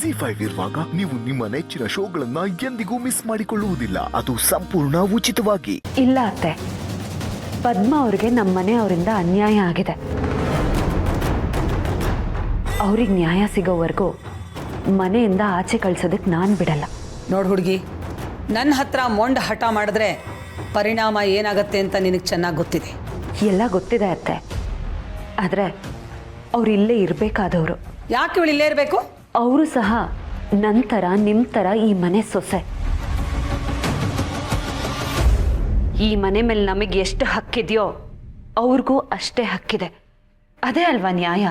ಜಿ5 ಇರುವಾಗ ನೀವು ನಿಮ್ಮ ನೆಚ್ಚಿನ ಶೋಗಳನ್ನ ಎಂದಿಗೂ ಮಿಸ್ ಮಾಡಿಕೊಳ್ಳುವುದಿಲ್ಲ. ಅದು ಸಂಪೂರ್ಣ ಉಚಿತವಾಗಿ. ಇಲ್ಲ ಅತ್ತೆ, ಪದ್ಮ ಅವ್ರಿಗೆ ನಮ್ಮನೆ ಅವರಿಂದ ಅನ್ಯಾಯ ಆಗಿದೆ. ಅವ್ರಿಗೆ ನ್ಯಾಯ ಸಿಗೋವರೆಗೂ ಮನೆಯಿಂದ ಆಚೆ ಕಳ್ಸೋದಕ್ಕೆ ನಾನು ಬಿಡಲ್ಲ. ನೋಡು ಹುಡುಗಿ, ನನ್ನ ಹತ್ರ ಮೊಂಡ ಹಠ ಮಾಡಿದ್ರೆ ಪರಿಣಾಮ ಏನಾಗತ್ತೆ ಅಂತ ನಿನಗೆ ಚೆನ್ನಾಗಿ ಗೊತ್ತಿದೆ. ಎಲ್ಲ ಗೊತ್ತಿದೆ ಅತ್ತೆ, ಆದರೆ ಅವ್ರು ಇಲ್ಲೇ ಇರಬೇಕಾದವರು. ಯಾಕೆ ಇವಳು ಇಲ್ಲೇ ಇರಬೇಕು? ಅವರು ಸಹ ನಂತರ ನಿಮ್ಮ ಥರ ಈ ಮನೆ ಸೊಸೆ. ಈ ಮನೆ ಮೇಲೆ ನಮಗೆ ಎಷ್ಟು ಹಕ್ಕಿದೆಯೋ ಅವ್ರಿಗೂ ಅಷ್ಟೇ ಹಕ್ಕಿದೆ. ಅದೇ ಅಲ್ವಾ ನ್ಯಾಯ?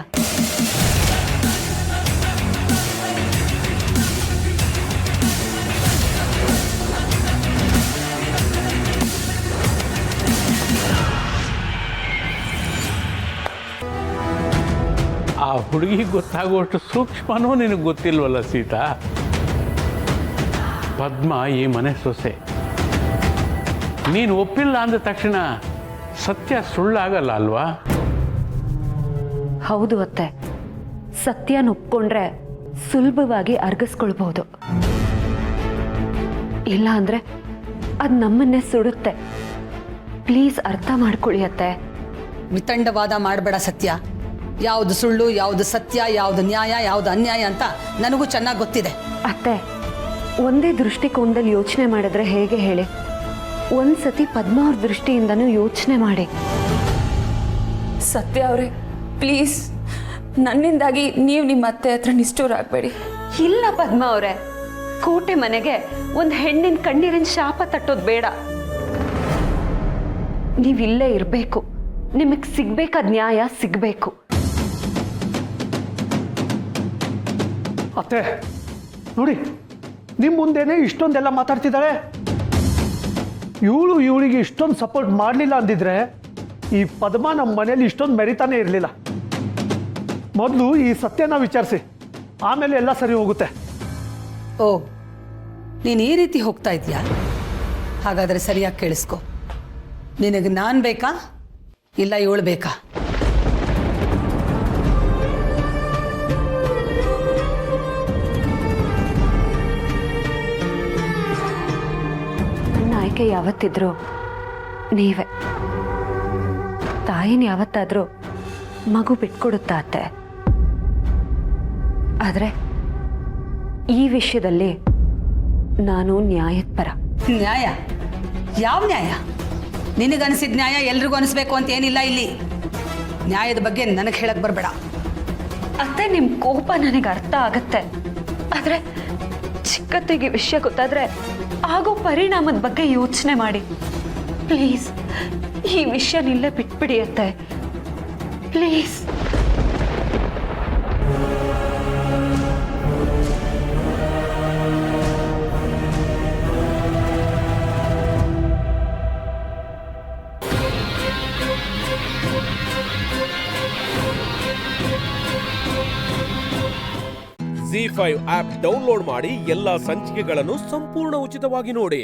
ಆ ಹುಡುಗಿಗೆ ಗೊತ್ತಾಗುವಷ್ಟು ಸೂಕ್ಷ್ಮನೂ ನಿನಗೆ ಗೊತ್ತಿಲ್ವಲ್ಲ ಸೀತಾ. ಪದ್ಮ ಈ ಮನೆ ಸೊಸೆ. ನೀನು ಒಪ್ಪಿಲ್ಲ ಅಂದ ತಕ್ಷಣ ಸತ್ಯ ಸುಳ್ಳಾಗಲ್ಲ ಅಲ್ವಾ? ಹೌದು ಅತ್ತೆ, ಸತ್ಯನ ಒಪ್ಕೊಂಡ್ರೆ ಸುಲಭವಾಗಿ ಅರ್ಗಿಸ್ಕೊಳ್ಬಹುದು. ಇಲ್ಲ ಅಂದ್ರೆ ಅದು ನಮ್ಮನ್ನೇ ಸುಡುತ್ತೆ. ಪ್ಲೀಸ್ ಅರ್ಥ ಮಾಡ್ಕೊಳ್ಳಿ ಅತ್ತೆ. ವಿತಂಡವಾದ ಮಾಡಬೇಡ ಸತ್ಯ. ಯಾವುದು ಸುಳ್ಳು, ಯಾವುದು ಸತ್ಯ, ಯಾವುದು ನ್ಯಾಯ, ಯಾವುದು ಅನ್ಯಾಯ ಅಂತ ನನಗೂ ಚೆನ್ನಾಗಿ ಗೊತ್ತಿದೆ. ಅತ್ತೆ, ಒಂದೇ ದೃಷ್ಟಿಕೋನದಲ್ಲಿ ಯೋಚನೆ ಮಾಡಿದ್ರೆ ಹೇಗೆ ಹೇಳಿ? ಒಂದ್ಸತಿ ಪದ್ಮ ಅವ್ರ ದೃಷ್ಟಿಯಿಂದನೂ ಯೋಚನೆ ಮಾಡಿ. ಸತ್ಯ ಅವರೇ, ಪ್ಲೀಸ್ ನನ್ನಿಂದಾಗಿ ನೀವು ನಿಮ್ಮ ಅತ್ತೆ ಹತ್ರ ನಿಷ್ಠೂರ ಆಗಬೇಡಿ. ಇಲ್ಲ ಪದ್ಮ ಅವರೇ, ಕೋಟೆ ಮನೆಗೆ ಒಂದು ಹೆಣ್ಣಿನ ಕಣ್ಣೀರಿನ ಶಾಪ ತಟ್ಟೋದು ಬೇಡ. ನೀವಿಲ್ಲೇ ಇರಬೇಕು. ನಿಮಗೆ ಸಿಗ್ಬೇಕಾದ ನ್ಯಾಯ ಸಿಗಬೇಕು. ಅತ್ತೆ ನೋಡಿ, ನಿಮ್ಮ ಮುಂದೆನೇ ಇಷ್ಟೊಂದೆಲ್ಲ ಮಾತಾಡ್ತಿದ್ದಾಳೆ. ಇವಳಿಗೆ ಇಷ್ಟೊಂದು ಸಪೋರ್ಟ್ ಮಾಡಲಿಲ್ಲ ಅಂದಿದ್ರೆ ಈ ಪದ್ಮ ನಮ್ಮ ಮನೇಲಿ ಇಷ್ಟೊಂದು ಮೆರಿತಾನೆ ಇರಲಿಲ್ಲ. ಮೊದಲು ಈ ಸತ್ಯನ ವಿಚಾರಿಸಿ, ಆಮೇಲೆ ಎಲ್ಲ ಸರಿ ಹೋಗುತ್ತೆ. ಓ, ನೀನು ಈ ರೀತಿ ಹೋಗ್ತಾ ಇದೀಯಾ? ಹಾಗಾದರೆ ಸರಿಯಾಗಿ ಕೇಳಿಸ್ಕೊ. ನಿನಗೆ ನಾನು ಬೇಕಾ ಇಲ್ಲ ಇವಳು ಬೇಕಾ? ನನ್ನ ಆಯ್ಕೆ ಯಾವತ್ತಿದ್ರು ನೀವೇ. ತಾಯಿನ ಯಾವತ್ತಾದ್ರೂ ಮಗು ಬಿಟ್ಕೊಡುತ್ತಾ ಅತ್ತೆ. ಆದರೆ ಈ ವಿಷಯದಲ್ಲಿ ನಾನು ನ್ಯಾಯದ ಪರ. ನ್ಯಾಯ? ಯಾವ ನ್ಯಾಯ? ನಿನಗನಿಸಿದ ನ್ಯಾಯ ಎಲ್ರಿಗೂ ಅನಿಸ್ಬೇಕು ಅಂತ ಏನಿಲ್ಲ ಇಲ್ಲಿ. ನ್ಯಾಯದ ಬಗ್ಗೆ ನನಗೆ ಹೇಳಕ್ ಬರಬೇಡ. ಅತ್ತೆ, ನಿಮ್ಮ ಕೋಪ ನನಗೆ ಅರ್ಥ ಆಗತ್ತೆ. ಆದರೆ ಚಿಕ್ಕತ್ತಿಗೆ ವಿಷಯ ಗೊತ್ತಾದ್ರೆ ಆಗೋ ಪರಿಣಾಮದ ಬಗ್ಗೆ ಯೋಚನೆ ಮಾಡಿ. ಪ್ಲೀಸ್ ಈ ವಿಷಯನಿಲ್ಲೇ ಬಿಟ್ಬಿಡಿ ಅತ್ತೆ, ಪ್ಲೀಸ್. ಜಿ5 ಆಪ್ ಡೌನ್ಲೋಡ್ ಮಾಡಿ ಎಲ್ಲಾ ಸಂಚಿಕೆಗಳನ್ನು ಸಂಪೂರ್ಣ ಉಚಿತವಾಗಿ ನೋಡಿ.